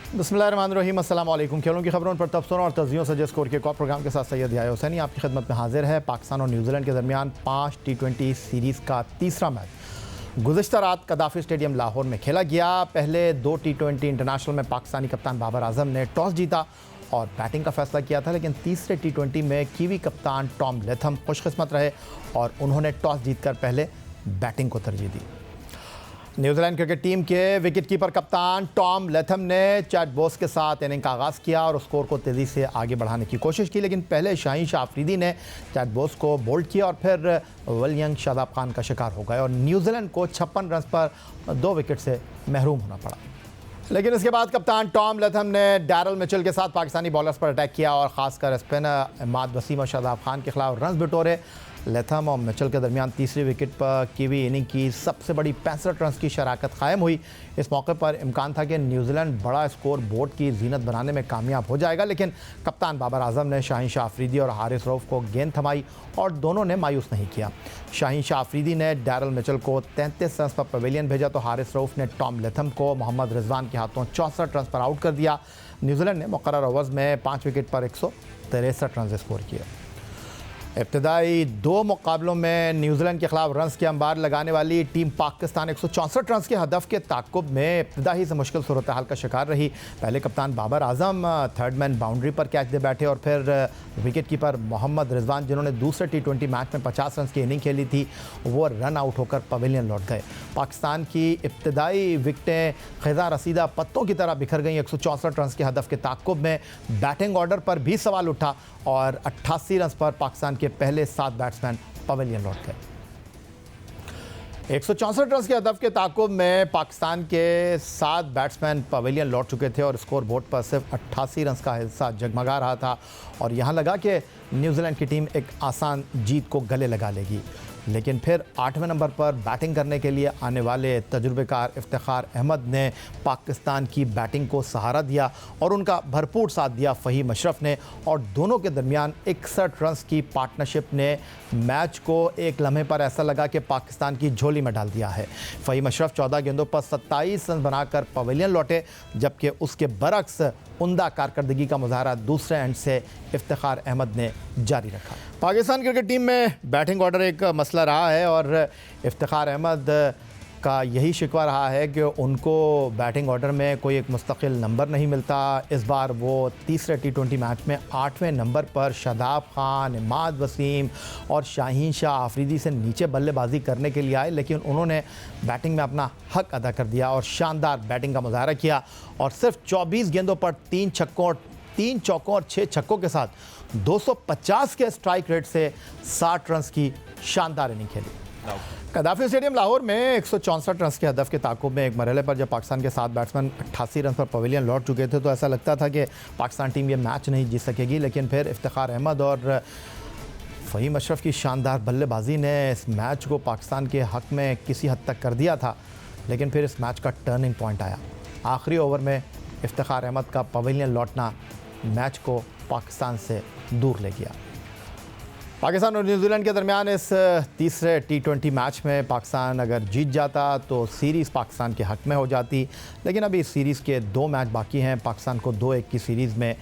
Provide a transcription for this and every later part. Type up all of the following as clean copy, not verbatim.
बिस्मिल्लाहिर्रहमानिर्रहीम, अस्सलाम वालेकुम। खेलों की खबरों पर तबसरों और तजियों से स्कोर के कॉप प्रोग्राम के साथ सैयद याया हुसैनी आपकी खिदमत में हाजिर है। पाकिस्तान और न्यूजीलैंड के दरमियान 5 T20 सीरीज़ का तीसरा मैच गुज़िश्ता रात कदाफ़ी स्टेडियम लाहौर में खेला गया। पहले 2 T20 इंटरनेशनल में पाकिस्तानी कप्तान बाबर आजम ने टॉस जीता और बैटिंग का फैसला किया था, लेकिन तीसरे T20 में कीवी कप्तान टॉम लेथम खुशकिस्मत रहे और उन्होंने टॉस जीतकर पहले बैटिंग को तरजीह दी। न्यूजीलैंड क्रिकेट टीम के विकेटकीपर कप्तान टॉम लेथम ने चैट बोस के साथ इनिंग का आगाज़ किया और स्कोर को तेज़ी से आगे बढ़ाने की कोशिश की, लेकिन पहले शाहीन शाह अफरीदी ने चैट बोस को बोल्ड किया और फिर विलियम शादाब खान का शिकार हो गए और न्यूजीलैंड को 56 रन पर 2 विकेट से महरूम होना पड़ा। लेकिन इसके बाद कप्तान टॉम लेथम ने डैरल मिचेल के साथ पाकिस्तानी बॉलर्स पर अटैक किया और ख़ासकर स्पिनर इमाद वसीम और शादाब खान के खिलाफ रन बिटोरे। लेथम और मिचेल के दरमियान तीसरी विकेट पर कीवी इनिंग की सबसे बड़ी 65 रन की शराकत कायम हुई। इस मौके पर इम्कान था कि न्यूजीलैंड बड़ा स्कोर बोर्ड की जीनत बनाने में कामयाब हो जाएगा, लेकिन कप्तान बाबर आजम ने शाहीन शाह अफरीदी और हारिस रऊफ को गेंद थमाई और दोनों ने मायूस नहीं किया। शाहीन शाह अफरीदी ने डैरल मिचेल को 33 रन पर पवेलियन भेजा तो हारिस रऊफ ने टॉम लेथम को मोहम्मद रिजवान के हाथों 64 रन पर आउट कर दिया। न्यूजीलैंड ने मुकर्रर ओवर्स में 5 विकेट पर 163 रन स्कोर किए। इब्तदाई 2 मुकाबलों में न्यूजीलैंड के खिलाफ रन्स के अंबार लगाने वाली टीम पाकिस्तान 164 रन के हदफ के ताक़ुब में इब्तदाई से मुश्किल सूरत हाल का शिकार रही। पहले कप्तान Babar Azam third man boundary पर कैच दे बैठे और फिर विकेट कीपर मोहम्मद रिजवान, जिन्होंने दूसरे T20 मैच में 50 रन की इनिंग खेली थी, वो रन आउट होकर पवेलियन लौट गए। पाकिस्तान की इब्तदाई विकटें खिज़ा रसीदा पत्तों की तरह बिखर गई। 164 रन के हदफ के ताक़ुब में बैटिंग ऑर्डर पर भी सवाल उठा और 88 रन पर पाकिस्तान के पहले 7 बैट्समैन पवेलियन लौट गए। 164 रन के हदफ के ताक़ुब में पाकिस्तान के 7 बैट्समैन पवेलियन लौट चुके थे और स्कोर बोर्ड पर सिर्फ 88 रन का हिस्सा जगमगा रहा था और यहाँ लगा कि न्यूजीलैंड की टीम एक आसान जीत को गले लगा लेगी। लेकिन फिर 8वें नंबर पर बैटिंग करने के लिए आने वाले तजुर्बेकार इफ्तिखार अहमद ने पाकिस्तान की बैटिंग को सहारा दिया और उनका भरपूर साथ दिया फ़हीम अशरफ ने और दोनों के दरमियान 61 रन की पार्टनरशिप ने मैच को एक लम्हे पर ऐसा लगा कि पाकिस्तान की झोली में डाल दिया है। फ़हीम अशरफ 14 गेंदों पर 27 रन बनाकर पवेलियन लौटे, जबकि उसके बरक्स उम्दा कारकर्दगी का मुजाहरा दूसरे एंड से इफ्तिखार अहमद ने जारी रखा। पाकिस्तान क्रिकेट टीम में बैटिंग ऑर्डर एक मसला रहा है और इफ्तिखार अहमद का यही शिकवा रहा है कि उनको बैटिंग ऑर्डर में कोई एक मुस्तकिल नंबर नहीं मिलता। इस बार वो तीसरे T20 मैच में 8वें नंबर पर शादाब खान, इमाद वसीम और शाहीन शाह अफरीदी से नीचे बल्लेबाजी करने के लिए आए, लेकिन उन्होंने बैटिंग में अपना हक अदा कर दिया और शानदार बैटिंग का मुजाहरा किया और सिर्फ 24 गेंदों पर 3 चौकों और 6 छक्कों के साथ 250 के स्ट्राइक रेट से 60 रन की शानदार इनिंग खेली। कदाफ़ी स्टेडियम लाहौर में 164 रन के हदफ के ताक़ुब में एक मरहले पर जब पाकिस्तान के 7 बैट्समैन 88 रन पर पवेलियन लौट चुके थे तो ऐसा लगता था कि पाकिस्तान टीम ये मैच नहीं जीत सकेगी, लेकिन फिर इफ्तिखार अहमद और फ़हीम अशरफ की शानदार बल्लेबाजी ने इस मैच को पाकिस्तान के हक़ में किसी हद तक कर दिया था। लेकिन फिर इस मैच का टर्निंग पॉइंट आया। आखिरी ओवर में इफ्तिखार अहमद का पवेलियन लौटना मैच को पाकिस्तान से दूर ले गया। पाकिस्तान और न्यूजीलैंड के दरमियान इस तीसरे T20 मैच में पाकिस्तान अगर जीत जाता तो सीरीज़ पाकिस्तान के हक़ में हो जाती, लेकिन अभी इस सीरीज़ के 2 मैच बाकी हैं। पाकिस्तान को 2-1 की सीरीज़ में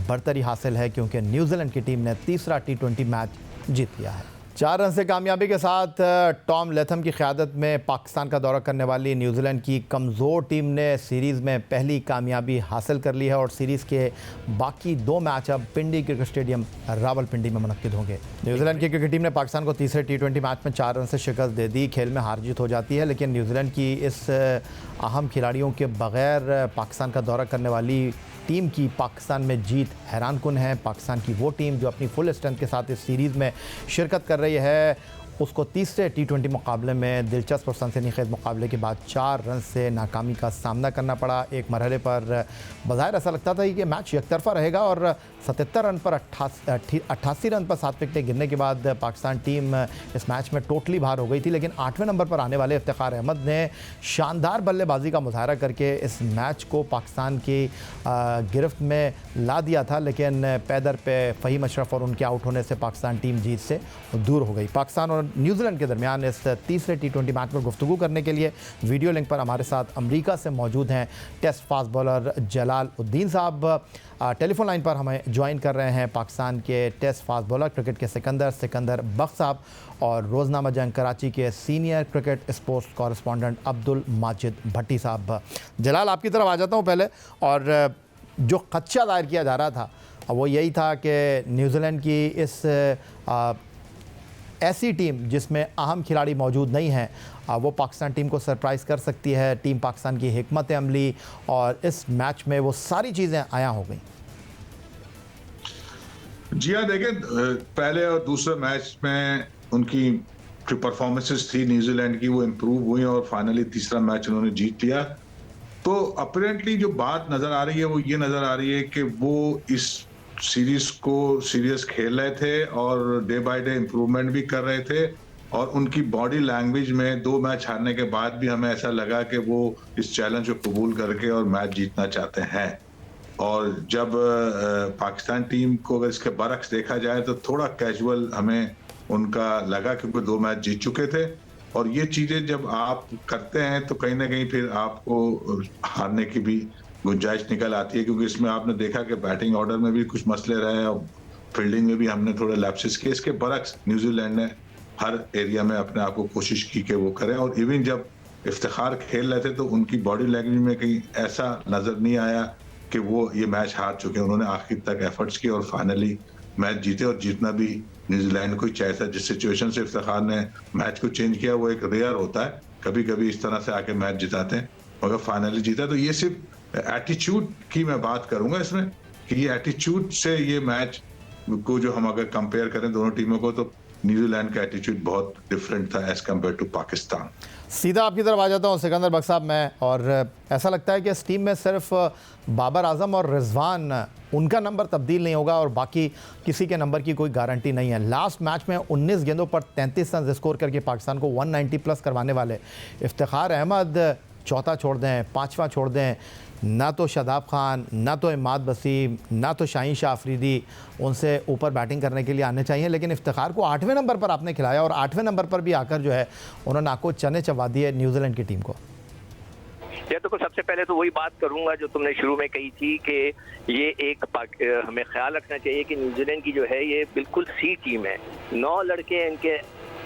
बरतरी हासिल है क्योंकि न्यूजीलैंड की टीम ने तीसरा T20 मैच जीत लिया है। 4 रन से कामयाबी के साथ टॉम लेथम की क़यादत में पाकिस्तान का दौरा करने वाली न्यूजीलैंड की कमज़ोर टीम ने सीरीज़ में पहली कामयाबी हासिल कर ली है और सीरीज़ के बाकी 2 मैच अब पिंडी क्रिकेट स्टेडियम रावलपिंडी में मुनक्किद होंगे। न्यूजीलैंड की क्रिकेट टीम ने पाकिस्तान को तीसरे T20 मैच में 4 रन से शिकस्त दे दी। खेल में हार जीत हो जाती है, लेकिन न्यूजीलैंड की इस अहम खिलाड़ियों के बग़ैर पाकिस्तान का दौरा करने वाली टीम की पाकिस्तान में जीत हैरानकुन है। पाकिस्तान की वो टीम जो अपनी फुल स्ट्रेंथ के साथ इस सीरीज़ में शिरकत कर रही है, उसको तीसरे T20 मुकाबले में दिलचस्प और सनसनीखेज़ मुकाबले के बाद 4 रन से नाकामी का सामना करना पड़ा। एक मरहले पर बज़ाहिर ऐसा लगता था कि मैच एकतरफ़ा रहेगा और 77 रन पर 88 रन पर 7 विकेटें गिरने के बाद पाकिस्तान टीम इस मैच में टोटली बाहर हो गई थी। लेकिन 8वें नंबर पर आने वाले इफ्तिखार अहमद ने शानदार बल्लेबाजी का मुजाहरा करके इस मैच को पाकिस्तान की गिरफ्त में ला दिया था, लेकिन पैदर पे फ़हीम अशरफ और उनके आउट होने से पाकिस्तान टीम जीत से दूर हो गई। पाकिस्तान और न्यूजीलैंड के दरमियान इस तीसरे T20 मैच पर गुफ्तगू करने के लिए वीडियो लिंक पर हमारे साथ अमेरिका से मौजूद हैं टेस्ट फास्ट बॉलर जलाल उद्दीन साहब। टेलीफोन लाइन पर हमें ज्वाइन कर रहे हैं पाकिस्तान के टेस्ट फास्ट बॉलर क्रिकेट के सिकंदर बख्श साहब और रोज़नामा जंग कराची के senior cricket sports correspondent Abdul Majid Bhatti साहब। जलाल, आपकी तरफ आ जाता हूँ पहले। और जो खदशा दायर किया जा रहा था वो यही था कि न्यूजीलैंड की इस ऐसी टीम जिसमें अहम खिलाड़ी मौजूद नहीं हैं वो पाकिस्तान टीम को सरप्राइज़ कर सकती है। टीम पाकिस्तान की हिकमत अमली और इस मैच में वो सारी चीज़ें आया हो गई। जी हाँ, देखें, पहले और दूसरे मैच में उनकी जो परफॉर्मेंसेस थी न्यूजीलैंड की वो इम्प्रूव हुई और फाइनली तीसरा मैच उन्होंने जीत लिया। तो अपरेंटली जो बात नज़र आ रही है वो ये नज़र आ रही है कि वो इस सीरीज को सीरियस खेल रहे थे और डे बाय डे इम्प्रूवमेंट भी कर रहे थे। और उनकी बॉडी लैंग्वेज में 2 मैच हारने के बाद भी हमें ऐसा लगा कि वो इस चैलेंज को कबूल करके और मैच जीतना चाहते हैं। और जब पाकिस्तान टीम को अगर इसके बरक्स देखा जाए तो थोड़ा कैजुअल हमें उनका लगा, क्योंकि 2 मैच जीत चुके थे। और ये चीज़ें जब आप करते हैं तो कहीं ना कहीं फिर आपको हारने की भी गुंजाइश निकल आती है, क्योंकि इसमें आपने देखा कि बैटिंग ऑर्डर में भी कुछ मसले रहे और फील्डिंग में भी हमने थोड़े लैप्सेस किए। इसके बरक्स न्यूजीलैंड ने हर एरिया में अपने आप को कोशिश की कि वो करें। और इवन जब इफ्तिखार खेल रहे थे तो उनकी बॉडी लैंग्वेज में कहीं ऐसा नज़र नहीं आया कि वो ये मैच हार चुके। उन्होंने आखिर तक एफर्ट्स किए और फाइनली मैच जीते। और जीतना भी न्यूजीलैंड को ही चाहिए था। जिस सिचुएशन से इफ्तिखार ने मैच को चेंज किया वो एक रेयर होता है, कभी कभी इस तरह से आके मैच जिताते हैं, मगर फाइनली जीता। तो ये सिर्फ एटीट्यूड की मैं बात करूंगा इसमें कि ये एटीट्यूड से ये मैच को जो हम अगर कंपेयर करें दोनों टीमों को तो न्यूजीलैंड का एटीट्यूड बहुत डिफरेंट था एज कम्पेयर टू पाकिस्तान। सीधा आपकी तरफ आ जाता हूँ सिकंदर बख्श साहब मैं। और ऐसा लगता है कि इस टीम में सिर्फ बाबर आजम और रिजवान उनका नंबर तब्दील नहीं होगा और बाकी किसी के नंबर की कोई गारंटी नहीं है। लास्ट मैच में 19 गेंदों पर 33 रन स्कोर करके पाकिस्तान को 190 प्लस करवाने वाले इफ्तिखार अहमद चौथा छोड़ दें, पाँचवा छोड़ दें, ना तो शादाब खान, ना तो इमाद वसीम, ना तो शाहीन शाह अफरीदी उनसे ऊपर बैटिंग करने के लिए आने चाहिए। लेकिन इफ्तिखार को 8वें नंबर पर आपने खिलाया और 8वें नंबर पर भी आकर जो है उन्होंने आपको चने चबा दिए न्यूजीलैंड की टीम को। ये तो सबसे पहले तो वही बात करूंगा जो तुमने शुरू में कही थी कि ये एक हमें ख्याल रखना चाहिए कि न्यूजीलैंड की जो है ये बिल्कुल सी टीम है। 9 लड़के इनके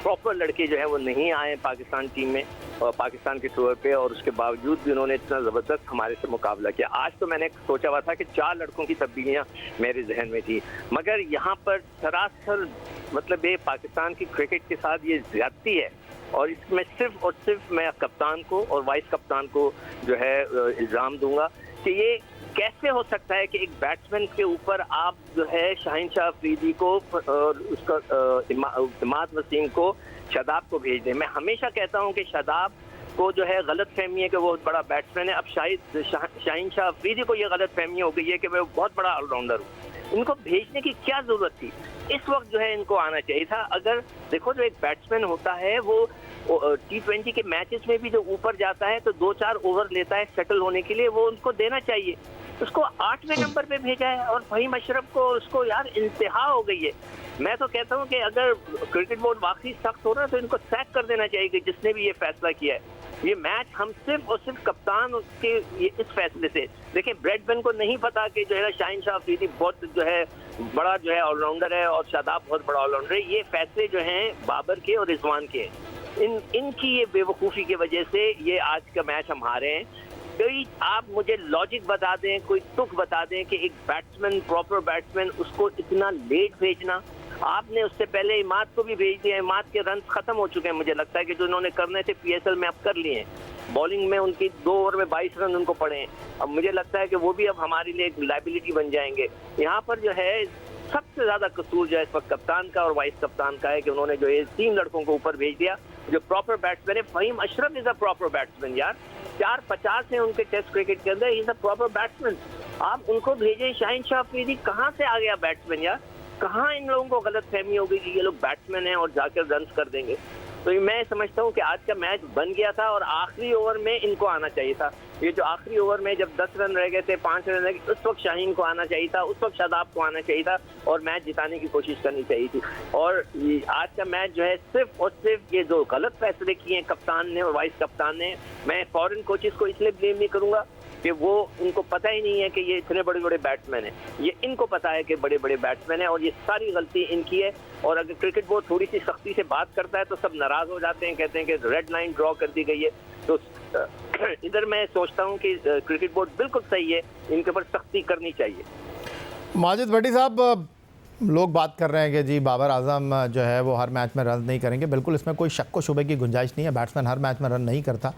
प्रॉपर लड़के जो है वो नहीं आए पाकिस्तान टीम में और पाकिस्तान के तौर पे, और उसके बावजूद भी उन्होंने इतना ज़बरदस्त हमारे से मुकाबला किया। आज तो मैंने सोचा हुआ था कि 4 लड़कों की तब्दीलियां मेरे जहन में थी, मगर यहाँ पर सरासर मतलब ये पाकिस्तान की क्रिकेट के साथ ये ज्यादती है। और इसमें सिर्फ और सिर्फ मैं कप्तान को और वाइस कप्तान को जो है इल्ज़ाम दूंगा कि ये कैसे हो सकता है कि एक बैट्समैन के ऊपर आप जो है शाहीन शाह अफरीदी को और उसका इमाद वसीम को, शादाब को भेज दें। मैं हमेशा कहता हूं कि शादाब को जो है गलत फहमी है कि वो बहुत बड़ा बैट्समैन है। अब शाहीन शाह अफरीदी को ये गलत फहमी हो गई है कि मैं बहुत बड़ा ऑलराउंडर हूँ। इनको भेजने की क्या जरूरत थी? इस वक्त जो है इनको आना चाहिए था। अगर देखो जो एक बैट्समैन होता है वो T20 के मैचेस में भी जो ऊपर जाता है तो 2-4 ओवर लेता है सेटल होने के लिए, वो उनको देना चाहिए। उसको 8वें नंबर पे भेजा है और फहीम अशरफ को उसको यार इंतहा हो गई है। मैं तो कहता हूं कि अगर क्रिकेट बोर्ड वाकई सख्त हो रहा है तो इनको सैक कर देना चाहिए कि जिसने भी ये फैसला किया है। ये मैच हम सिर्फ और सिर्फ कप्तान उसके इस फैसले से देखें। ब्रैडमैन को नहीं पता कि जो है शाहीन शाह अफरीदी बहुत जो है बड़ा जो है ऑलराउंडर है और शादाब बहुत बड़ा ऑलराउंडर है। ये फैसले जो हैं बाबर के और रिजवान के, इनकी ये बेवकूफ़ी की वजह से ये आज का मैच हम हारे हैं। कोई आप मुझे लॉजिक बता दें, कोई तुक बता दें कि एक बैट्समैन, प्रॉपर बैट्समैन, उसको इतना लेट भेजना। आपने उससे पहले इमाद को भी भेज दिया। इमाद के रन खत्म हो चुके हैं, मुझे लगता है कि जो उन्होंने करने थे PSL में अब कर लिए हैं। बॉलिंग में उनकी 2 ओवर में 22 रन उनको पड़े हैं। अब मुझे लगता है कि वो भी अब हमारे लिए एक लाइबिलिटी बन जाएंगे। यहाँ पर जो है सबसे ज्यादा कसूर जो है इस वक्त कप्तान का और वाइस कप्तान का है कि उन्होंने जो है 3 लड़कों को ऊपर भेज दिया जो प्रॉपर बैट्समैन है। Faheem Ashraf is a proper batsman यार, 450 है उनके टेस्ट क्रिकेट के अंदर, इज अ प्रॉपर बैट्समैन। आप उनको भेजें। शाहीन शाह अफरीदी कहाँ से आ गया बैट्समैन यार? कहाँ इन लोगों को गलत फहमी हो गई कि ये लोग बैट्समैन हैं और जाकर रन कर देंगे? तो मैं समझता हूँ कि आज का मैच बन गया था और आखिरी ओवर में इनको आना चाहिए था। ये जो आखिरी ओवर में जब 10 रन रह गए थे, 5 रन रह गए, उस वक्त शाहीन को आना चाहिए था, उस वक्त शादाब को आना चाहिए था और मैच जिताने की कोशिश करनी चाहिए थी। और आज का मैच जो है सिर्फ और सिर्फ ये जो गलत फैसले किए हैं कप्तान ने और वाइस कप्तान ने, मैं फॉरेन कोचेस को इसलिए ब्लेम नहीं करूंगा कि वो इनको पता ही नहीं है कि ये इतने बड़े बड़े बैट्समैन हैं। ये इनको पता है कि बड़े बड़े बैट्समैन हैं और ये सारी गलती इनकी है। और अगर क्रिकेट बोर्ड थोड़ी सी सख्ती से बात करता है तो सब नाराज हो जाते हैं, कहते हैं कि रेड लाइन ड्रॉ कर दी गई है। तो इधर मैं सोचता हूँ कि क्रिकेट बोर्ड बिल्कुल सही है, इनके ऊपर सख्ती करनी चाहिए। माजिद भट्टी साहब, लोग बात कर रहे हैं कि जी बाबर आजम जो है वो हर मैच में रन नहीं करेंगे। बिल्कुल इसमें कोई शक व शुबे की गुंजाइश नहीं है, बैट्समैन हर मैच में रन नहीं करता।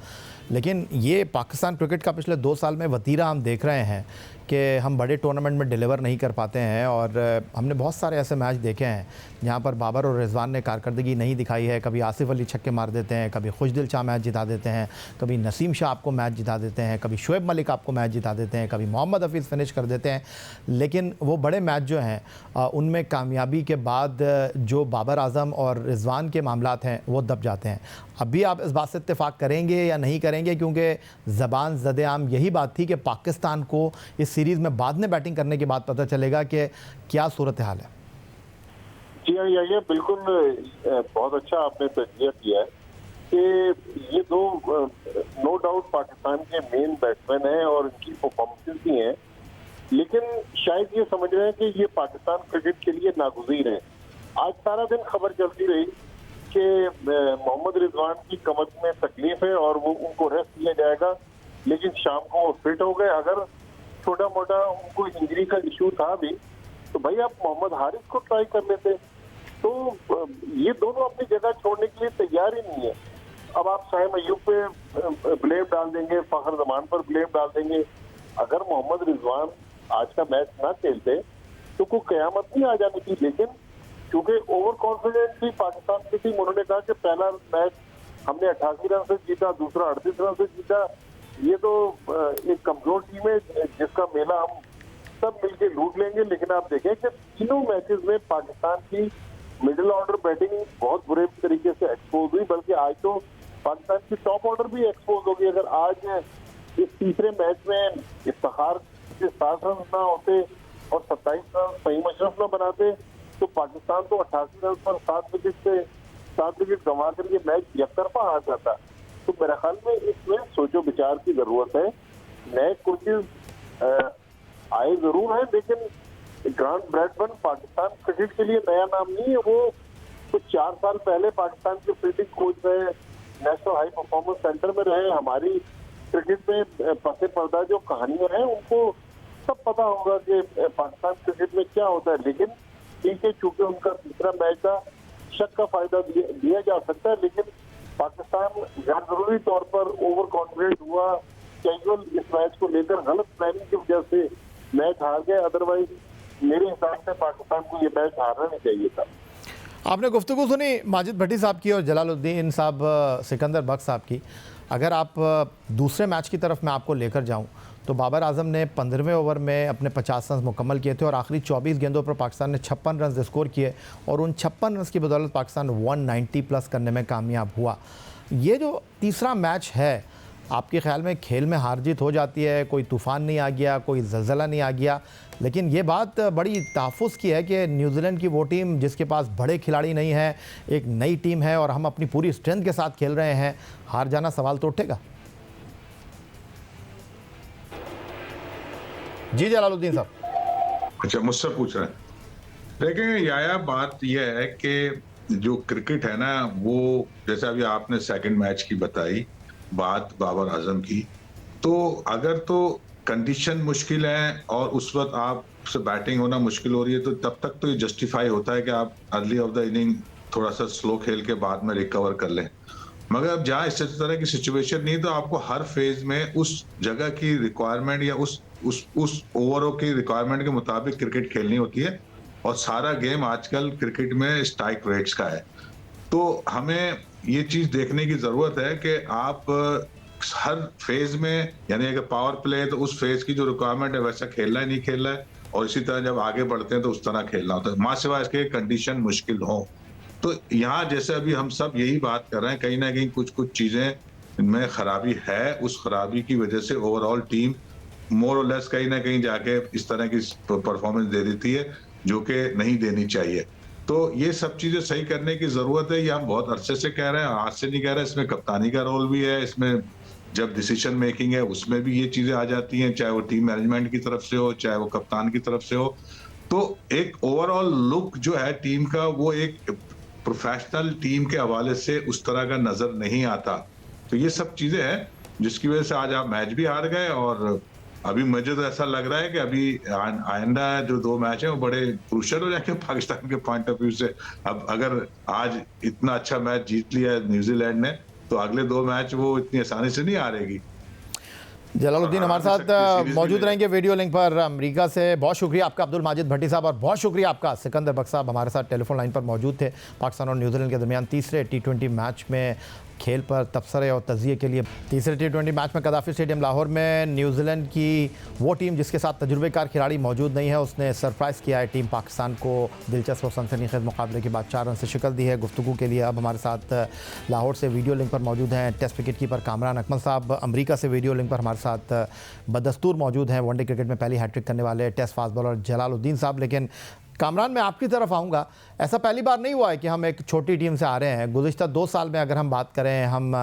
लेकिन ये पाकिस्तान क्रिकेट का पिछले 2 साल में वतीरा हम देख रहे हैं कि हम बड़े टूर्नामेंट में डिलीवर नहीं कर पाते हैं। और हमने बहुत सारे ऐसे मैच देखे हैं जहाँ पर बाबर और रिजवान ने कारकर्दगी नहीं दिखाई है। कभी आसिफ अली छक्के मार देते हैं, कभी खुशदिल शाह मैच जिता देते हैं, कभी नसीम शाह आपको मैच जिता देते हैं, कभी शुएब मलिक आपको मैच जिता देते हैं, कभी मोहम्मद हफीज़ फिनिश कर देते हैं। लेकिन वो बड़े मैच जो हैं उनमें कामयाबी के बाद जो बाबर आजम और रिजवान के मामलात हैं वो दब जाते हैं। अभी आप इस बात से इत्तेफाक करेंगे या नहीं करेंगे, क्योंकि ज़बान ज़द-ए-आम यही बात थी कि पाकिस्तान को इस सीरीज़ में बाद में बैटिंग करने के बाद पता चलेगा कि क्या सूरत हाल है। जी हाँ, ये बिल्कुल बहुत अच्छा आपने तजज़िया किया है कि ये दो नो डाउट पाकिस्तान के मेन बैट्समैन हैं और इनकी परफॉर्मेंसेस भी हैं, लेकिन शायद ये समझ रहे हैं कि ये पाकिस्तान क्रिकेट के लिए नागुज़ीर हैं। आज सारा दिन खबर चलती रही कि मोहम्मद रिजवान की कमर में तकलीफ है और वो उनको रेस्ट दिया जाएगा, लेकिन शाम को वो फिट हो गए। अगर छोटा मोटा उनको इंजरी का इशू था भी तो भाई आप मोहम्मद हारिस को ट्राई कर लेते। तो ये दोनों अपनी जगह छोड़ने के लिए तैयार ही नहीं है। अब आप शाहिद अयूब पे ब्लेम डाल देंगे, फखर जमान पर ब्लेम डाल देंगे। अगर मोहम्मद रिजवान आज का मैच ना खेलते तो कोई कयामत नहीं आ जानी थी, लेकिन क्योंकि ओवर कॉन्फिडेंट थी पाकिस्तान की टीम, उन्होंने कहा कि पहला मैच हमने 88 रन से जीता, दूसरा 38 रन से जीता। ये तो एक कमजोर टीम है जिसका मेला हम सब मिलके लूट लेंगे। लेकिन आप देखें कि तीनों मैचेस में पाकिस्तान की मिडिल ऑर्डर बैटिंग बहुत बुरे तरीके से एक्सपोज हुई, बल्कि आज तो पाकिस्तान की टॉप ऑर्डर भी एक्सपोज होगी। अगर आज इस तीसरे मैच में इफ्तिखार के 60 रन ना होते और 27 रन फहीम अशरफ ना बनाते तो पाकिस्तान तो 88 रन पर 7 विकेट गंवा कर ये मैच यकतरफा हार जाता। तो मेरे ख्याल में इसमें सोचो विचार की जरूरत है। नए कोचेज आए जरूर हैं, लेकिन ग्रांट ब्रैडमैन पाकिस्तान क्रिकेट के लिए नया नाम नहीं है। वो कुछ 4 साल पहले पाकिस्तान के फील्डिंग कोच रहे, नेशनल हाई परफॉर्मेंस सेंटर में रहे। हमारी क्रिकेट में पसे पर्दा जो कहानियां हैं उनको सब पता होगा कि पाकिस्तान क्रिकेट में क्या होता है। लेकिन ठीक है, चूंकि उनका तीसरा मैच था, शक का फायदा दिया जा सकता है, लेकिन पाकिस्तान गैर जरूरी तौर पर ओवर कॉन्फिडेंट हुआ, कैजुअल इस मैच को लेकर गलत प्लानिंग की वजह से मैच हार गए। अदरवाइज मेरे हिसाब से पाकिस्तान को ये मैच हारना नहीं चाहिए था। आपने गुफ्तगू सुनी माजिद भट्टी साहब की और जलालुद्दीन साहब, सिकंदर बख्श साहब की। अगर आप दूसरे मैच की तरफ मैं आपको लेकर जाऊं तो बाबर आजम ने 15वें ओवर में अपने 50 रन मुकम्मल किए थे और आखिरी 24 गेंदों पर पाकिस्तान ने 56 रन स्कोर किए और उन 56 रन की बदौलत पाकिस्तान 190 प्लस करने में कामयाब हुआ। ये जो तीसरा मैच है, आपके ख्याल में खेल में हार जीत हो जाती है, कोई तूफ़ान नहीं आ गया, कोई ज़लज़ला नहीं आ गया, लेकिन ये बात बड़ी तहफ़्फ़ुज़ की है कि न्यूजीलैंड की वो टीम जिसके पास बड़े खिलाड़ी नहीं है, एक नई टीम है और हम अपनी पूरी स्ट्रेंथ के साथ खेल रहे हैं, हार जाना सवाल तो उठेगा। जी जलालुद्दीन साहब। अच्छा, मुझसे पूछ रहे हैं। देखिए याया, बात यह है कि जो क्रिकेट है ना, वो जैसे अभी आपने सेकंड मैच की बताई बात बाबर आजम की, तो अगर तो कंडीशन मुश्किल है और उस वक्त आपसे बैटिंग होना मुश्किल हो रही है तो तब तक तो ये जस्टिफाई होता है कि आप अर्ली ऑफ द इनिंग थोड़ा सा स्लो खेल के बाद में रिकवर कर लें। मगर अब जहाँ इस तरह की सिचुएशन नहीं, तो आपको हर फेज में उस जगह की रिक्वायरमेंट या उस ओवरों की रिक्वायरमेंट के मुताबिक क्रिकेट खेलनी होती है। और सारा गेम आजकल क्रिकेट में स्ट्राइक रेट्स का है। तो हमें ये चीज देखने की जरूरत है कि आप हर फेज में, यानी अगर पावर प्ले है तो उस फेज की जो रिक्वायरमेंट है वैसा खेलना है, नहीं खेलना है, और इसी तरह जब आगे बढ़ते हैं तो उस तरह खेलना होता है, मां सिवा इसके कंडीशन मुश्किल हो। तो यहाँ जैसे अभी हम सब यही बात कर रहे हैं, कहीं ना कहीं कुछ कुछ चीजें में खराबी है, उस खराबी की वजह से ओवरऑल टीम मोर और लेस कहीं ना कहीं जाके इस तरह की परफॉर्मेंस दे देती है जो कि नहीं देनी चाहिए। तो ये सब चीजें सही करने की जरूरत है, ये हम बहुत अरसे से कह रहे हैं, आज से नहीं कह रहे। इसमें कप्तानी का रोल भी है, इसमें जब डिसीजन मेकिंग है उसमें भी ये चीजें आ जाती हैं, चाहे वो टीम मैनेजमेंट की तरफ से हो, चाहे वो कप्तान की तरफ से हो। तो एक ओवरऑल लुक जो है टीम का, वो एक प्रोफेशनल टीम के हवाले से उस तरह का नजर नहीं आता। तो ये सब चीजें हैं जिसकी वजह से आज आप मैच भी हार गए, और अभी मुझे तो ऐसा लग रहा है कि अभी आइंदा जो 2 मैच हैं वो बड़े क्रूशियल हो जाएंगे पाकिस्तान के पॉइंट ऑफ व्यू से। अब अगर आज इतना अच्छा मैच जीत लिया है न्यूजीलैंड ने, तो अगले 2 मैच वो इतनी आसानी से नहीं हारेगी। जलालुद्दीन हमारे साथ मौजूद रहेंगे वीडियो लिंक पर अमेरिका से। बहुत शुक्रिया आपका अब्दुल माजिद भट्टी साहब, और बहुत शुक्रिया आपका सिकंदर बख्श साहब, हमारे साथ टेलीफोन लाइन पर मौजूद थे। पाकिस्तान और न्यूजीलैंड के दरमियान तीसरे T20 मैच में खेल पर तबसरे और तजिए के लिए तीसरे T20 मैच में कदाफी स्टेडियम लाहौर में न्यूजीलैंड की वो टीम जिसके साथ तजुर्बेकार खिलाड़ी मौजूद नहीं है, उसने सरप्राइज़ किया है टीम पाकिस्तान को। दिलचस्प और सनसनीखेज मुकाबले के बाद 4 रन से शिकस्त दी है। गुफ्तगू के लिए अब हमारे साथ लाहौर से वीडियो लिंक पर मौजूद हैं test wicket keeper Kamran Akmal साहब। अमरीका से वीडियो लिंक पर हमारे साथ बदस्तूर मौजूद हैं वनडे क्रिकेट में पहली हैट्रिक करने वाले टेस्ट फास्ट बॉलर जलालुद्दीन साहब। लेकिन कामरान, मैं आपकी तरफ आऊँगा। ऐसा पहली बार नहीं हुआ है कि हम एक छोटी टीम से हारे हैं। गुज़िश्ता 2 साल में अगर हम बात करें, हम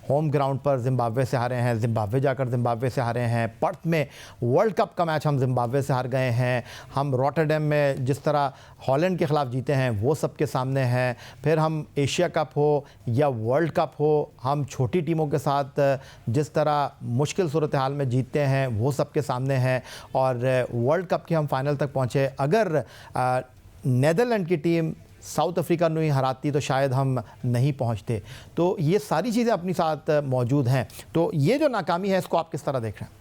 होम ग्राउंड पर जिम्बाब्वे से हारे हैं, जिम्बाब्वे जाकर जिम्बाब्वे से हारे हैं, पर्थ में वर्ल्ड कप का मैच हम जिम्बाब्वे से हार गए हैं, हम रॉटरडैम में जिस तरह हॉलैंड के ख़िलाफ़ जीते हैं वो सबके सामने हैं, फिर हम एशिया कप हो या वर्ल्ड कप हो, हम छोटी टीमों के साथ जिस तरह मुश्किल सूरत हाल में जीतते हैं वो सबके सामने हैं, और वर्ल्ड कप के हम फाइनल तक पहुँचे। अगर नीदरलैंड की टीम साउथ अफ्रीका को ही हराती तो शायद हम नहीं पहुंचते। तो ये सारी चीज़ें अपनी साथ मौजूद हैं। तो ये जो नाकामी है इसको आप किस तरह देख रहे हैं?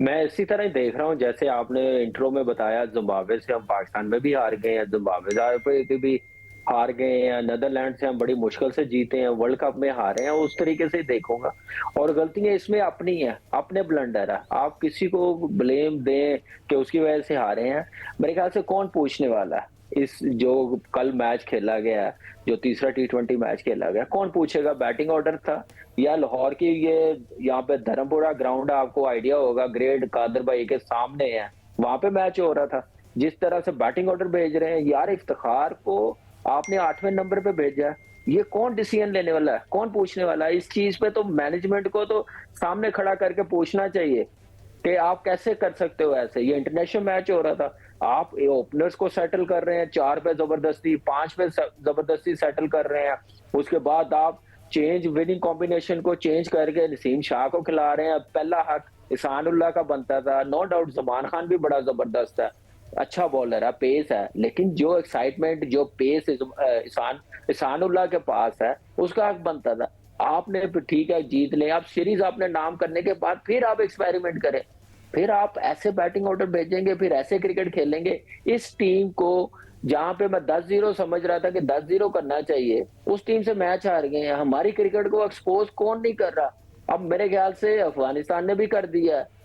मैं इसी तरह ही देख रहा हूँ जैसे आपने इंट्रो में बताया, जिम्बाब्वे से हम पाकिस्तान में भी हार गए हैं, जिम्बाब्वे पे भी हार गए हैं, नीदरलैंड से हम बड़ी मुश्किल से जीते हैं, वर्ल्ड कप में हारे हैं। उस तरीके से देखूंगा, और गलतियां इसमें अपनी हैं, अपने ब्लंडर है। आप किसी को ब्लेम दें कि उसकी वजह से हारे हैं, मेरे ख्याल से कौन पूछने वाला है? इस जो कल मैच खेला गया, जो तीसरा T20 मैच खेला गया, कौन पूछेगा? बैटिंग ऑर्डर था या लाहौर की ये यहाँ पे धर्मपुरा ग्राउंड है, आपको आइडिया होगा, ग्रेट कादर भाई के सामने है, वहां पे मैच हो रहा था। जिस तरह से बैटिंग ऑर्डर भेज रहे हैं यार, इफ्तिखार को आपने 8वें नंबर पे भेजा, ये कौन डिसीजन लेने वाला है? कौन पूछने वाला है? इस चीज पे तो मैनेजमेंट को तो सामने खड़ा करके पूछना चाहिए कि आप कैसे कर सकते हो ऐसे। ये इंटरनेशनल मैच हो रहा था, आप ओपनर्स को सेटल कर रहे हैं, 4 पे जबरदस्ती, 5 पे जबरदस्ती सेटल कर रहे हैं, उसके बाद आप चेंज विनिंग कॉम्बिनेशन को चेंज करके नसीम शाह को खिला रहे हैं। पहला हक इसानुल्लाह का बनता था, नो डाउट जमान खान भी बड़ा जबरदस्त है, अच्छा बॉलर है, पेस है, लेकिन जो एक्साइटमेंट, जो पेस इसानुल्लाह के पास है, उसका हक बनता था। आपने ठीक है जीत ले, आप सीरीज आपने नाम करने के बाद फिर आप एक्सपेरिमेंट करें, फिर आप ऐसे बैटिंग ऑर्डर भेजेंगे, फिर ऐसे क्रिकेट खेलेंगे। इस टीम को जहां पे मैं 10-0 समझ रहा था कि 10-0 करना चाहिए, उस टीम से मैच हार गए हैं। हमारी क्रिकेट को एक्सपोज कौन नहीं कर रहा? अब मेरे ख्याल से अफगानिस्तान ने भी कर दिया है।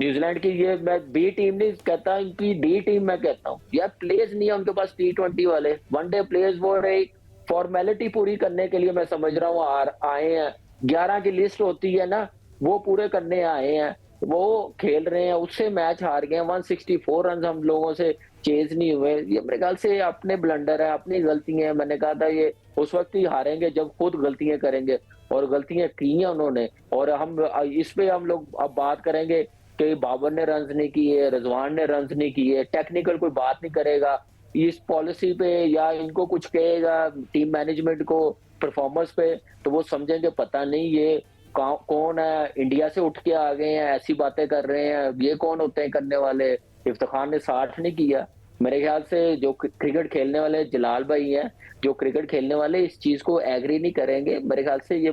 न्यूजीलैंड की, ये मैं बी टीम नहीं कहता, इनकी डी टीम मैं कहता हूँ यार। प्लेयर्स नहीं है उनके पास T20 वाले, वनडे प्लेयर्स, वो एक फॉर्मेलिटी पूरी करने के लिए मैं समझ रहा हूँ आए हैं। 11 की लिस्ट होती है ना, वो पूरे करने आए हैं, वो खेल रहे हैं, उससे मैच हार गए। 164 रन हम लोगों से चेज नहीं हुए। ये मेरे ख्याल से अपने ब्लंडर है, अपनी गलतियां है। मैंने कहा था ये उस वक्त ही हारेंगे जब खुद गलतियां करेंगे, और गलतियां की हैं उन्होंने। और हम इस पे हम लोग अब बात करेंगे कि बाबर ने रन नहीं किए, रिजवान ने रन नहीं किए, टेक्निकल कोई बात नहीं करेगा इस पॉलिसी पे, या इनको कुछ कहेगा टीम मैनेजमेंट को परफॉर्मेंस पे, तो वो समझेंगे पता नहीं ये कौन है, इंडिया से उठ के आ गए हैं, ऐसी बातें कर रहे हैं, ये कौन होते हैं करने वाले। इफ्तिखार ने 60 नहीं किया। मेरे ख्याल से जो क्रिकेट खेलने वाले जलाल भाई हैं, जो क्रिकेट खेलने वाले इस चीज को एग्री नहीं करेंगे। मेरे ख्याल से ये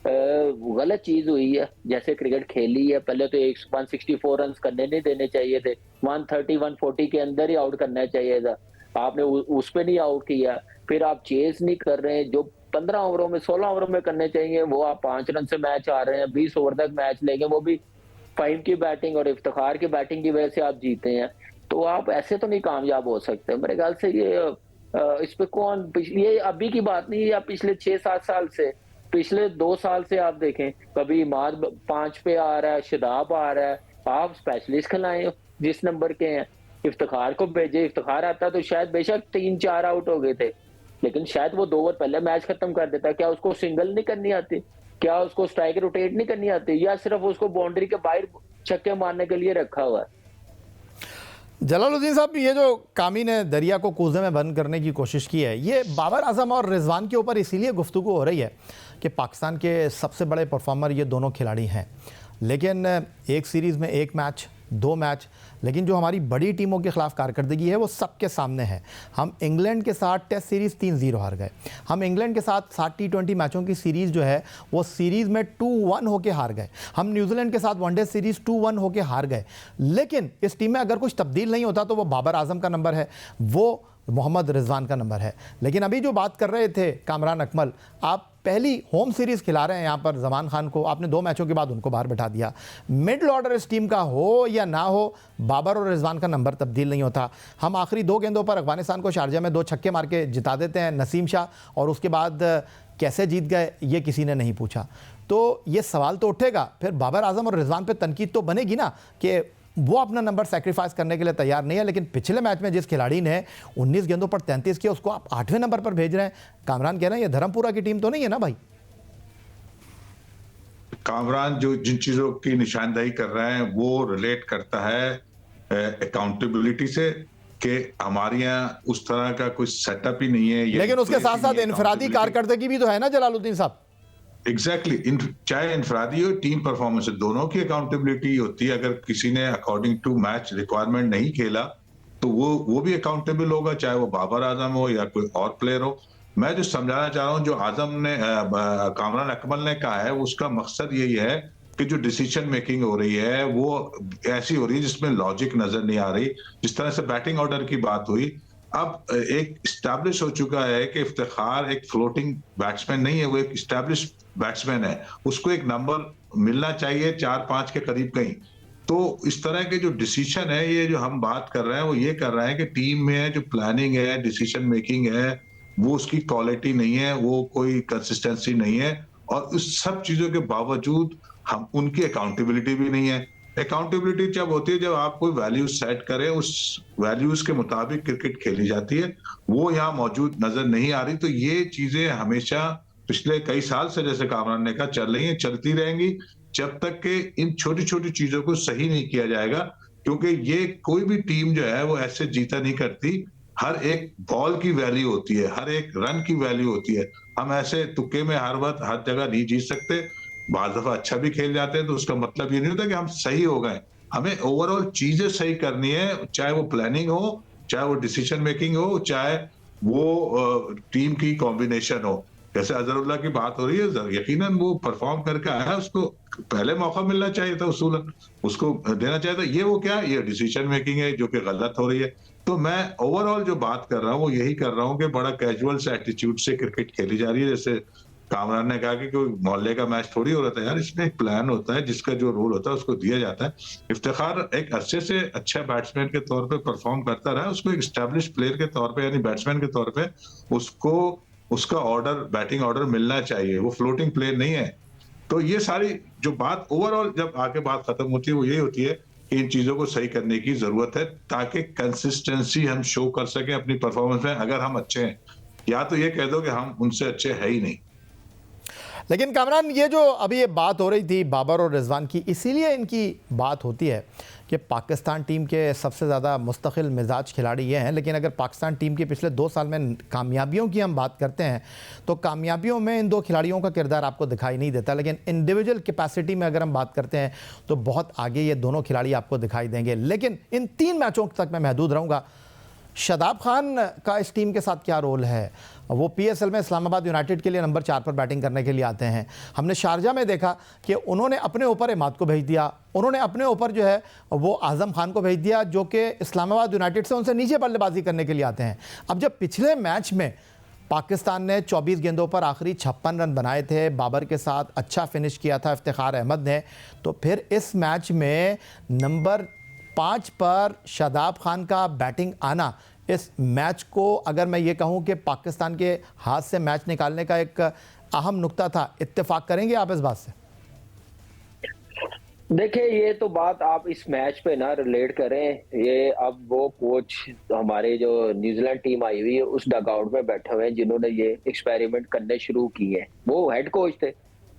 गलत चीज हुई है जैसे क्रिकेट खेली है। पहले तो 164 रन करने नहीं देने चाहिए थे, 130-140 के अंदर ही आउट करना चाहिए था, आपने उस पे नहीं आउट किया। फिर आप चेस नहीं कर रहे हैं, जो 15 ओवरों में 16 ओवरों में करने चाहिए वो आप 5 रन से मैच आ रहे हैं, 20 ओवर तक मैच लेंगे, वो भी फाइम की बैटिंग और इफ्तिखार की बैटिंग की वजह से आप जीते हैं। तो आप ऐसे तो नहीं कामयाब हो सकते। मेरे ख्याल से ये इस पे कौन, ये अभी की बात नहीं है, या पिछले 6-7 साल से, पिछले 2 साल से आप देखें, कभी इमाद 5 पे आ रहा है, शदाब आ रहा है, आप स्पेशलिस्ट खिलाएं जिस नंबर के हैं, इफ्तिखार को भेजे, इफ्तिखार आता तो शायद बेशक 3-4 आउट हो गए थे, लेकिन शायद वो 2 ओवर पहले मैच खत्म कर देता। क्या उसको सिंगल नहीं करनी आती? क्या उसको स्ट्राइक रोटेट नहीं करनी आती, या सिर्फ उसको बाउंड्री के बाहर छक्के मारने के लिए रखा हुआ है? जलालुद्दीन साहब, ये जो कामी ने दरिया को कूजे में बंद करने की कोशिश की है, ये बाबर आजम और रिजवान के ऊपर इसीलिए गुफ्तगू हो रही है कि पाकिस्तान के सबसे बड़े परफॉर्मर ये दोनों खिलाड़ी हैं, लेकिन एक सीरीज़ में 1 मैच 2 मैच, लेकिन जो हमारी बड़ी टीमों के खिलाफ कारकर्दगी है वो सबके सामने है। हम इंग्लैंड के साथ टेस्ट सीरीज़ 3-0 हार गए, हम इंग्लैंड के साथ 7 T20 मैचों की सीरीज़ जो है वो सीरीज़ में 2-1 होके हार गए, हम न्यूजीलैंड के साथ वनडे सीरीज़ 2-1 होके हार गए। लेकिन इस टीम में अगर कुछ तब्दील नहीं होता तो वो बाबर आजम का नंबर है, वो मोहम्मद रिजवान का नंबर है। लेकिन अभी जो बात कर रहे थे कामरान अकमल, आप पहली होम सीरीज़ खिला रहे हैं यहाँ पर जमान खान को, आपने 2 मैचों के बाद उनको बाहर बैठा दिया। मिडल ऑर्डर इस टीम का हो या ना हो, बाबर और रिजवान का नंबर तब्दील नहीं होता। हम आखिरी 2 गेंदों पर अफगानिस्तान को शारजा में 2 छक्के मार के जिता देते हैं, नसीम शाह, और उसके बाद कैसे जीत गए ये किसी ने नहीं पूछा। तो ये सवाल तो उठेगा, फिर बाबर आजम और रिजवान पर तनकीद तो बनेगी ना कि वो अपना नंबर सेक्रीफाइस करने के लिए तैयार नहीं है। लेकिन पिछले मैच में जिस खिलाड़ी ने 19 गेंदों पर 33 किया, उसको आप 8वें नंबर पर भेज रहे हैं। कामरान कह रहे हैं ये धर्मपुरा की टीम तो नहीं है ना भाई। कामरान जो जिन चीजों की निशानदेही कर रहे हैं वो रिलेट करता है अकाउंटेबिलिटी से, कि हमारे यहाँ उस तरह का कोई सेटअप ही नहीं है। लेकिन उसके साथ साथ इनफरादी कारकर्दगी भी तो है ना जलालुद्दीन साहब। एग्जैक्टली चाहे इनफरादी हो टीम परफॉर्मेंस, दोनों की अकाउंटेबिलिटी होती है। अगर किसी ने अकॉर्डिंग टू मैच रिक्वायरमेंट नहीं खेला तो वो भी अकाउंटेबल होगा, चाहे वो बाबर आजम हो या कोई और प्लेयर हो। मैं जो समझाना चाह रहा हूँ, जो आजम ने कामरान अकमल ने कहा है, उसका मकसद यही है कि जो डिसीजन मेकिंग हो रही है वो ऐसी हो रही है जिसमें लॉजिक नजर नहीं आ रही। जिस तरह से बैटिंग ऑर्डर की बात हुई, अब एक स्टैब्लिश हो चुका है कि इफ्तिखार एक फ्लोटिंग बैट्समैन नहीं है, वो एक स्टैब्लिश बैट्समैन है, उसको एक नंबर मिलना चाहिए 4-5 के करीब कहीं। तो इस तरह के जो डिसीजन है, ये जो हम बात कर रहे हैं वो ये कर रहे हैं कि टीम में जो प्लानिंग है, डिसीजन मेकिंग है, वो उसकी क्वालिटी नहीं है, वो कोई कंसिस्टेंसी नहीं है, और उस सब चीजों के बावजूद हम उनकी अकाउंटेबिलिटी भी नहीं है। अकाउंटेबिलिटी जब होती है जब आप कोई वैल्यूज सेट करें, उस वैल्यूज के मुताबिक क्रिकेट खेली जाती है, वो यहाँ मौजूद नजर नहीं आ रही। तो ये चीजें हमेशा पिछले कई साल से, जैसे कामरान ने कहा, चल रही हैं, चलती रहेंगी जब तक कि इन छोटी छोटी चीजों को सही नहीं किया जाएगा। क्योंकि ये कोई भी टीम जो है वो ऐसे जीता नहीं करती, हर एक बॉल की वैल्यू होती है, हर एक रन की वैल्यू होती है। हम ऐसे तुक्के में हर वक्त हर जगह नहीं जीत सकते। बार दफा अच्छा भी खेल जाते हैं तो उसका मतलब ये नहीं होता कि हम सही हो गए। हमें ओवरऑल चीजें सही करनी है, चाहे वो प्लानिंग हो, चाहे वो डिसीजन मेकिंग हो, चाहे वो टीम की कॉम्बिनेशन हो। जैसे अजहरुल्लाह की बात हो रही है, यकीनन वो परफॉर्म करके आया, उसको पहले मौका मिलना चाहिए था, उसूलन उसको देना चाहिए था। ये वो क्या, ये डिसीजन मेकिंग है जो कि गलत हो रही है। तो मैं ओवरऑल जो बात कर रहा हूँ वो यही कर रहा हूँ कि बड़ा कैजुअल से एटीट्यूड से क्रिकेट खेली जा रही है। जैसे कामरान ने कहा कि कोई मोहल्ले का मैच थोड़ी हो रहा था यार, इसमें एक प्लान होता है, जिसका जो रोल होता है उसको दिया जाता है। इफ्तिखार एक अरसे से अच्छा बैट्समैन के तौर पे परफॉर्म करता रहा, उसको एक एस्टैब्लिश प्लेयर के तौर पे, यानी बैट्समैन के तौर पे उसको उसका ऑर्डर, बैटिंग ऑर्डर मिलना चाहिए, वो फ्लोटिंग प्लेयर नहीं है। तो ये सारी जो बात ओवरऑल जब आके बात खत्म होती है वो यही होती है कि इन चीजों को सही करने की जरूरत है, ताकि कंसिस्टेंसी हम शो कर सकें अपनी परफॉर्मेंस में। अगर हम अच्छे हैं, या तो ये कह दो कि हम उनसे अच्छे है ही नहीं। लेकिन कामरान, ये जो अभी ये बात हो रही थी बाबर और रिजवान की, इसीलिए इनकी बात होती है कि पाकिस्तान टीम के सबसे ज़्यादा मुस्तकिल मिजाज खिलाड़ी ये हैं। लेकिन अगर पाकिस्तान टीम के पिछले 2 साल में कामयाबियों की हम बात करते हैं तो कामयाबियों में इन 2 खिलाड़ियों का किरदार आपको दिखाई नहीं देता। लेकिन इंडिविजुअल कैपेसिटी में अगर हम बात करते हैं तो बहुत आगे ये दोनों खिलाड़ी आपको दिखाई देंगे। लेकिन इन 3 मैचों तक मैं महदूद रहूँगा। शादाब खान का इस टीम के साथ क्या रोल है? वो पीएसएल में इस्लामाबाद यूनाइटेड के लिए नंबर 4 पर बैटिंग करने के लिए आते हैं। हमने शारजा में देखा कि उन्होंने अपने ऊपर इमाद को भेज दिया, उन्होंने अपने ऊपर जो है वो आज़म खान को भेज दिया, जो कि इस्लामाबाद यूनाइटेड से उनसे नीचे बल्लेबाजी करने के लिए आते हैं। अब जब पिछले मैच में पाकिस्तान ने 24 गेंदों पर आखिरी 56 रन बनाए थे, बाबर के साथ अच्छा फिनिश किया था इफ्तिखार अहमद ने, तो फिर इस मैच में नंबर 5 पर शादाब खान का बैटिंग आना इस मैच को अगर मैं ये कहूं कि पाकिस्तान के हाथ से मैच निकालने का एक अहम नुक्ता था, इत्तेफाक करेंगे आप इस बात से? देखिए, ये तो बात आप इस मैच पे ना रिलेट करें। ये अब वो कोच हमारे जो न्यूजीलैंड टीम आई हुई है उस डगआउट में बैठे हुए हैं जिन्होंने ये एक्सपेरिमेंट करने शुरू किए हैं। वो हेड कोच थे,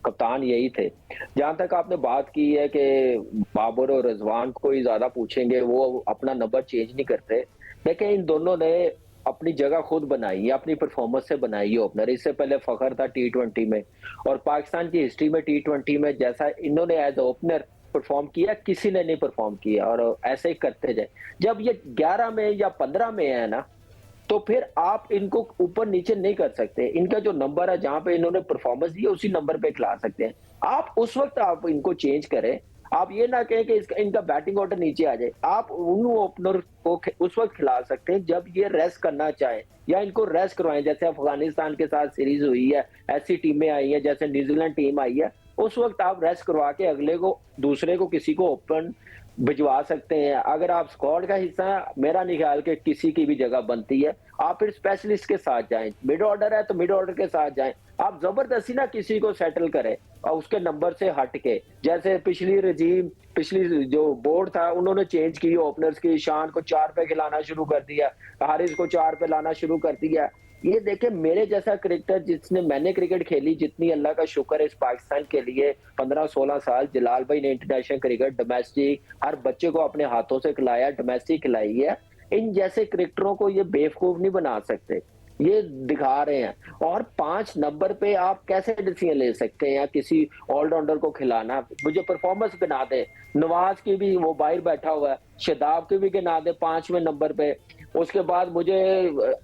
कप्तान यही थे। जहां तक आपने बात की है कि बाबर और रिजवान को ही ज्यादा पूछेंगे, वो अपना नंबर चेंज नहीं करते। देखिए, इन दोनों ने अपनी जगह खुद बनाई है, अपनी परफॉर्मेंस से बनाई है ओपनर। इससे पहले फखर था T20 में, और पाकिस्तान की हिस्ट्री में T20 में जैसा इन्होंने एज ओपनर परफॉर्म किया, किसी ने नहीं परफॉर्म किया, और ऐसे ही करते जाए। जब ये 11 में या 15 में है ना, तो फिर आप इनको ऊपर नीचे नहीं कर सकते। इनका जो नंबर है, जहां पे इन्होंने परफॉर्मेंस दी है, उसी नंबर पे खिला सकते हैं आप। उस वक्त आप इनको चेंज करें। आप ये ना कहें कि इनका बैटिंग ऑर्डर नीचे आ जाए। आप उन ओपनर को उस वक्त खिला सकते हैं जब ये रेस्ट करना चाहे, या इनको रेस्ट करवाएं। जैसे अफगानिस्तान के साथ सीरीज हुई है, ऐसी टीमें आई है, जैसे न्यूजीलैंड टीम आई है, उस वक्त आप रेस्ट करवा के अगले को, दूसरे को, किसी को ओपन भिजवा सकते हैं। अगर आप स्क्वाड का हिस्सा है, मेरा नहीं ख्याल कि किसी की भी जगह बनती है। आप फिर स्पेशलिस्ट के साथ जाएं। मिड ऑर्डर है तो मिड ऑर्डर के साथ जाएं। आप जबरदस्ती ना किसी को सेटल करें और उसके नंबर से हट के। जैसे पिछली जो बोर्ड था, उन्होंने चेंज की ओपनर्स की। शान को 4 पे खिलाना शुरू कर दिया, हारिस को 4 पे लाना शुरू कर दिया। ये देखे, मेरे जैसा क्रिकेटर मैंने क्रिकेट खेली जितनी, अल्लाह का शुक्र है इस पाकिस्तान के लिए 15-16 साल। जलाल भाई ने इंटरनेशनल क्रिकेट, डोमेस्टिक, हर बच्चे को अपने हाथों से खिलाया, डोमेस्टिक खिलाई है। इन जैसे क्रिकेटरों को ये बेवकूफ नहीं बना सकते, ये दिखा रहे हैं। और 5 नंबर पे आप कैसे डिसीजन ले सकते हैं या किसी ऑलराउंडर को खिलाना? मुझे परफॉर्मेंस गिना दे, नवाज की भी, वो बाहर बैठा हुआ है, शादाब की भी गिना दे 5वें नंबर पे। उसके बाद मुझे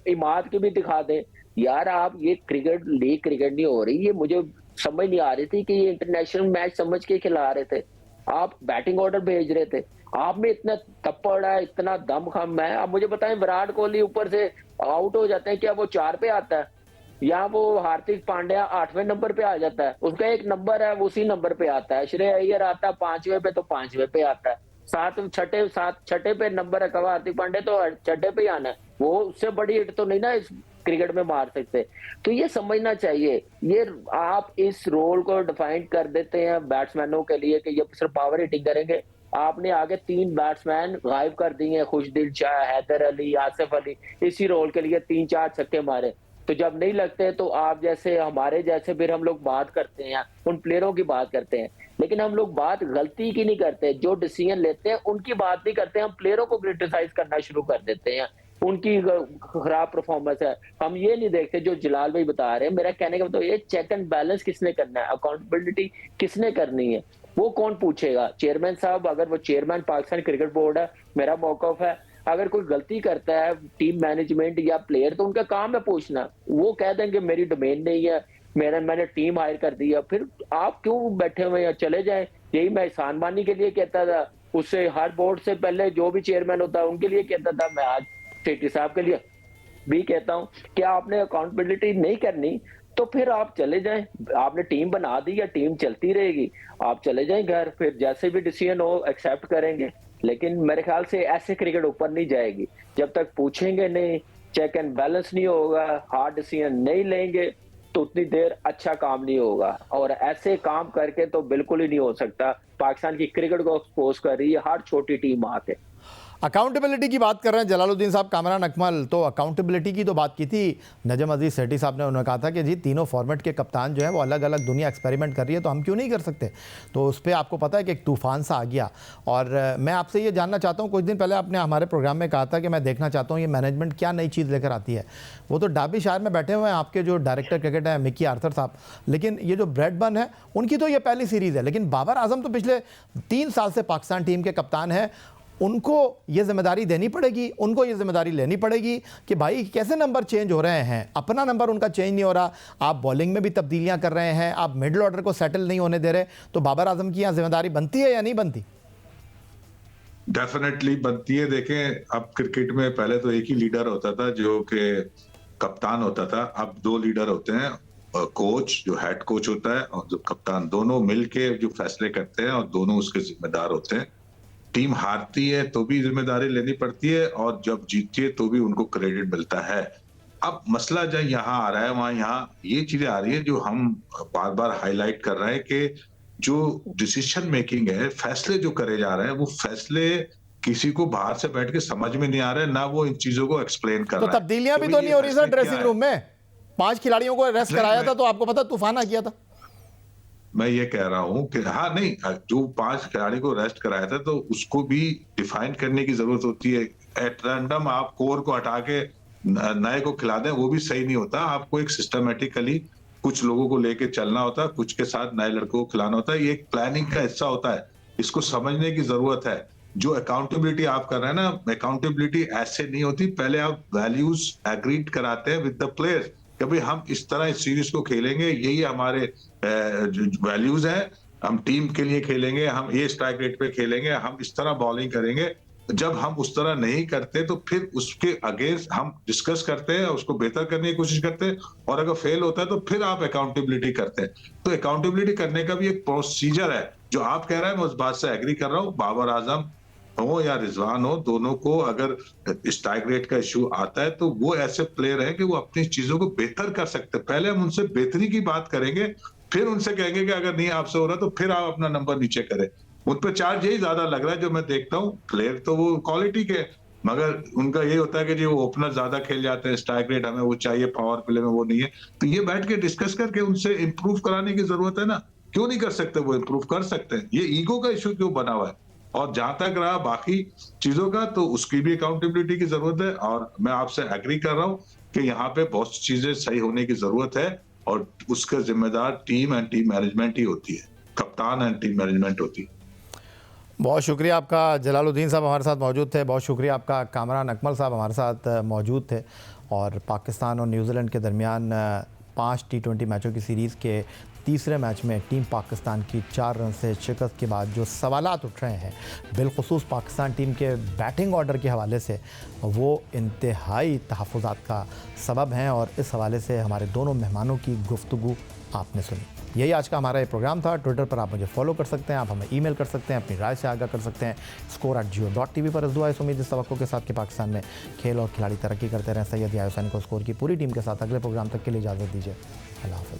इमाद की भी दिखा दे। यार, आप ये क्रिकेट लीग क्रिकेट नहीं हो रही। ये मुझे समझ नहीं आ रही थी कि ये इंटरनेशनल मैच समझ के खिला रहे थे। आप बैटिंग ऑर्डर भेज रहे थे। आप में इतना तप्पड़ है, इतना दम खम है। अब मुझे बताएं, विराट कोहली ऊपर से आउट हो जाते हैं, क्या वो 4 पे आता है? या वो हार्दिक पांड्या 8वें नंबर पे आ जाता है? उसका एक नंबर है, उसी नंबर पे आता है। श्रेय अय्यर आता है 5वें पे, तो 5वें पे आता है। छठे पे नंबर है कवा, हार्दिक पांड्या तो छठे पे ही आना है। वो उससे बड़ी हिट तो नहीं ना इस क्रिकेट में मार सकते। तो ये समझना चाहिए, ये आप इस रोल को डिफाइन कर देते हैं बैट्समैनों के लिए कि ये सिर्फ पावर हिटिंग करेंगे। आपने आगे 3 बैट्समैन गायब कर दिए, खुशदिल शाह, हैदर अली, आसिफ अली, इसी रोल के लिए 3-4 छक्के मारे। तो जब नहीं लगते तो आप जैसे, हमारे जैसे, फिर हम लोग बात करते हैं, उन प्लेयरों की बात करते हैं, लेकिन हम लोग बात गलती की नहीं करते। जो डिसीजन लेते हैं उनकी बात नहीं करते, हम प्लेयरों को क्रिटिसाइज करना शुरू कर देते हैं। उनकी खराब परफॉर्मेंस है, हम ये नहीं देखते। जो जलाल भाई बता रहे हैं, मेरा कहने का मतलब ये, चेक एंड बैलेंस किसने करना है, अकाउंटेबिलिटी किसने करनी है, वो कौन पूछेगा? चेयरमैन साहब, अगर वो चेयरमैन पाकिस्तान क्रिकेट बोर्ड है, मेरा मौकफ है, अगर कोई गलती करता है टीम मैनेजमेंट या प्लेयर, तो उनका काम है पूछना। वो कह देंगे मेरी डोमेन नहीं है, मैंने टीम हायर कर दी है। फिर आप क्यों बैठे हुए हैं? चले जाए। यही मैं एहसान मानी के लिए कहता था, उससे हर बोर्ड से पहले जो भी चेयरमैन होता है उनके लिए कहता था। मैं आज सेठी साहब के लिए भी कहता हूं कि आपने अकाउंटेबिलिटी नहीं करनी तो फिर आप चले जाएं। आपने टीम बना दी, या टीम चलती रहेगी, आप चले जाएं घर। फिर जैसे भी डिसीजन हो एक्सेप्ट करेंगे। लेकिन मेरे ख्याल से ऐसे क्रिकेट ऊपर नहीं जाएगी जब तक पूछेंगे नहीं, चेक एंड बैलेंस नहीं होगा, हार्ड डिसीजन नहीं लेंगे, तो उतनी देर अच्छा काम नहीं होगा। और ऐसे काम करके तो बिल्कुल ही नहीं हो सकता। पाकिस्तान की क्रिकेट को एक्सपोज कर रही है हर छोटी टीम आके। अकाउंटेबिलिटी की बात कर रहे हैं जलालुद्दीन साहब, कामरान अकमल, तो अकाउंटेबिलिटी की तो बात की थी नजम अजीज सेठी साहब ने। उन्होंने कहा था कि जी तीनों फॉर्मेट के कप्तान जो है वो अलग अलग दुनिया एक्सपेरिमेंट कर रही है, तो हम क्यों नहीं कर सकते? तो उस पर आपको पता है कि एक तूफान सा आ गया। और मैं आपसे ये जानना चाहता हूँ, कुछ दिन पहले आपने हमारे प्रोग्राम में कहा था कि मैं देखना चाहता हूँ ये मैनेजमेंट क्या नई चीज़ लेकर आती है। वो तो डाबी शायर में बैठे हुए हैं आपके जो डायरेक्टर क्रिकेट है मिकी आर्थर साहब, लेकिन ये जो ब्रेड बन है उनकी तो ये पहली सीरीज़ है। लेकिन बाबर आजम तो पिछले 3 साल से पाकिस्तान टीम के कप्तान हैं, उनको ये जिम्मेदारी देनी पड़ेगी, उनको ये जिम्मेदारी लेनी पड़ेगी कि भाई कैसे नंबर चेंज हो रहे हैं। अपना नंबर उनका चेंज नहीं हो रहा, आप बॉलिंग में भी तब्दीलियां कर रहे हैं, आप मिडिल ऑर्डर को सेटल नहीं होने दे रहे, तो बाबर आजम की यहाँ जिम्मेदारी बनती है या नहीं बनती? डेफिनेटली बनती है। देखें, अब क्रिकेट में पहले तो एक ही लीडर होता था जो कि कप्तान होता था, अब 2 लीडर होते हैं, कोच जो हेड कोच होता है और जो कप्तान, दोनों मिलके जो फैसले करते हैं और दोनों उसके जिम्मेदार होते हैं। टीम हारती है तो भी जिम्मेदारी लेनी पड़ती है और जब जीतती है तो भी उनको क्रेडिट मिलता है। अब मसला जो यहाँ आ रहा है वहां यहाँ ये चीजें आ रही है जो हम बार बार हाईलाइट कर रहे हैं कि जो डिसीजन मेकिंग है, फैसले जो करे जा रहे हैं, वो फैसले किसी को बाहर से बैठ के समझ में नहीं आ रहे, ना वो इन चीजों को एक्सप्लेन कर तो रहा है। तब्दीलियां भी भाई तो ये नहीं हो रही सर फैसले क्या ड्रेसिंग है? रूम में। 5 खिलाड़ियों को रेस्ट नहीं, कराया मैं- था तो आपको पता तूफान आ गया था। मैं ये कह रहा हूं कि हाँ नहीं, जो 5 खिलाड़ी को रेस्ट कराया था तो उसको भी डिफाइन करने की जरूरत होती है। एट रैंडम आप कोर को हटा के नए को खिला दें, वो भी सही नहीं होता। आपको एक सिस्टमेटिकली कुछ लोगों को लेके चलना होता है, कुछ के साथ नए लड़कों को खिलाना होता है। ये एक प्लानिंग का हिस्सा होता है, इसको समझने की जरूरत है। जो अकाउंटेबिलिटी आप कर रहे हैं ना, अकाउंटेबिलिटी ऐसे नहीं होती। पहले आप वैल्यूज एग्रीड कराते हैं विद द प्लेयर्स कि भाई हम इस तरह इस सीरीज को खेलेंगे, यही हमारे वैल्यूज है, हम टीम के लिए खेलेंगे, हम ये स्ट्राइक रेट पे खेलेंगे, हम इस तरह बॉलिंग करेंगे। जब हम उस तरह नहीं करते तो फिर उसके अगेंस्ट हम डिस्कस करते हैं, उसको बेहतर करने की कोशिश करते हैं और अगर फेल होता है तो फिर आप अकाउंटेबिलिटी करते हैं। तो अकाउंटेबिलिटी करने का भी एक प्रोसीजर है। जो आप कह रहे हैं मैं उस बात से एग्री कर रहा हूँ। बाबर आजम हो या रिजवान हो, दोनों को अगर स्ट्राइक रेट का इश्यू आता है तो वो ऐसे प्लेयर हैं कि वो अपनी चीजों को बेहतर कर सकते हैं। पहले हम उनसे बेहतरी की बात करेंगे, फिर उनसे कहेंगे कि अगर नहीं आपसे हो रहा तो फिर आप अपना नंबर नीचे करें। उन पर चार्ज यही ज्यादा लग रहा है जो मैं देखता हूँ। प्लेयर तो वो क्वालिटी के, मगर उनका ये होता है कि जो ओपनर ज्यादा खेल जाते हैं, स्ट्राइक रेट हमें वो चाहिए, पावर प्ले में वो नहीं है। तो ये बैठ के डिस्कस करके उनसे इंप्रूव कराने की जरूरत है ना। क्यों नहीं कर सकते? वो इंप्रूव कर सकते हैं। ये ईगो का इश्यू क्यों बना हुआ है? और जहां तक रहा बाकी चीजों का, तो उसकी भी अकाउंटेबिलिटी की जरूरत है। और मैं आपसे एग्री कर रहा हूं कि यहाँ पे बहुत सी चीजें सही होने की जरूरत है और उसका जिम्मेदार टीम एंड टीम मैनेजमेंट ही होती है, कप्तान एंड टीम मैनेजमेंट होती है। बहुत शुक्रिया आपका जलालुद्दीन साहब हमारे साथ मौजूद थे। बहुत शुक्रिया आपका कामरान अकमल साहब हमारे साथ मौजूद थे। और पाकिस्तान और न्यूजीलैंड के दरमियान 5 T20 मैचों की सीरीज़ के तीसरे मैच में टीम पाकिस्तान की 4 रन से शिकस्त के बाद जो सवालात उठ रहे हैं, बिलखुसूस पाकिस्तान टीम के बैटिंग ऑर्डर के हवाले से, वो इंतहाई तहफ़्फ़ुज़ात का सबब हैं। और इस हवाले से हमारे दोनों मेहमानों की गुफ्तगू आपने सुनी। यही आज का हमारा ये प्रोग्राम था। ट्विटर पर आप मुझे फॉलो कर सकते हैं, आप हमें ईमेल कर सकते हैं, अपनी राय से आगाह कर सकते हैं score@jio.tv पर। इस दुआ इस उम्मीद इस तवक्को के साथ कि पाकिस्तान में खेल और खिलाड़ी तरक्की करते रहें। सैयद याहिया हुसैनी को स्कोर की पूरी टीम के साथ अगले प्रोग्राम तक के लिए इजाज़त दीजिए। अल्लाह हाफ़िज़।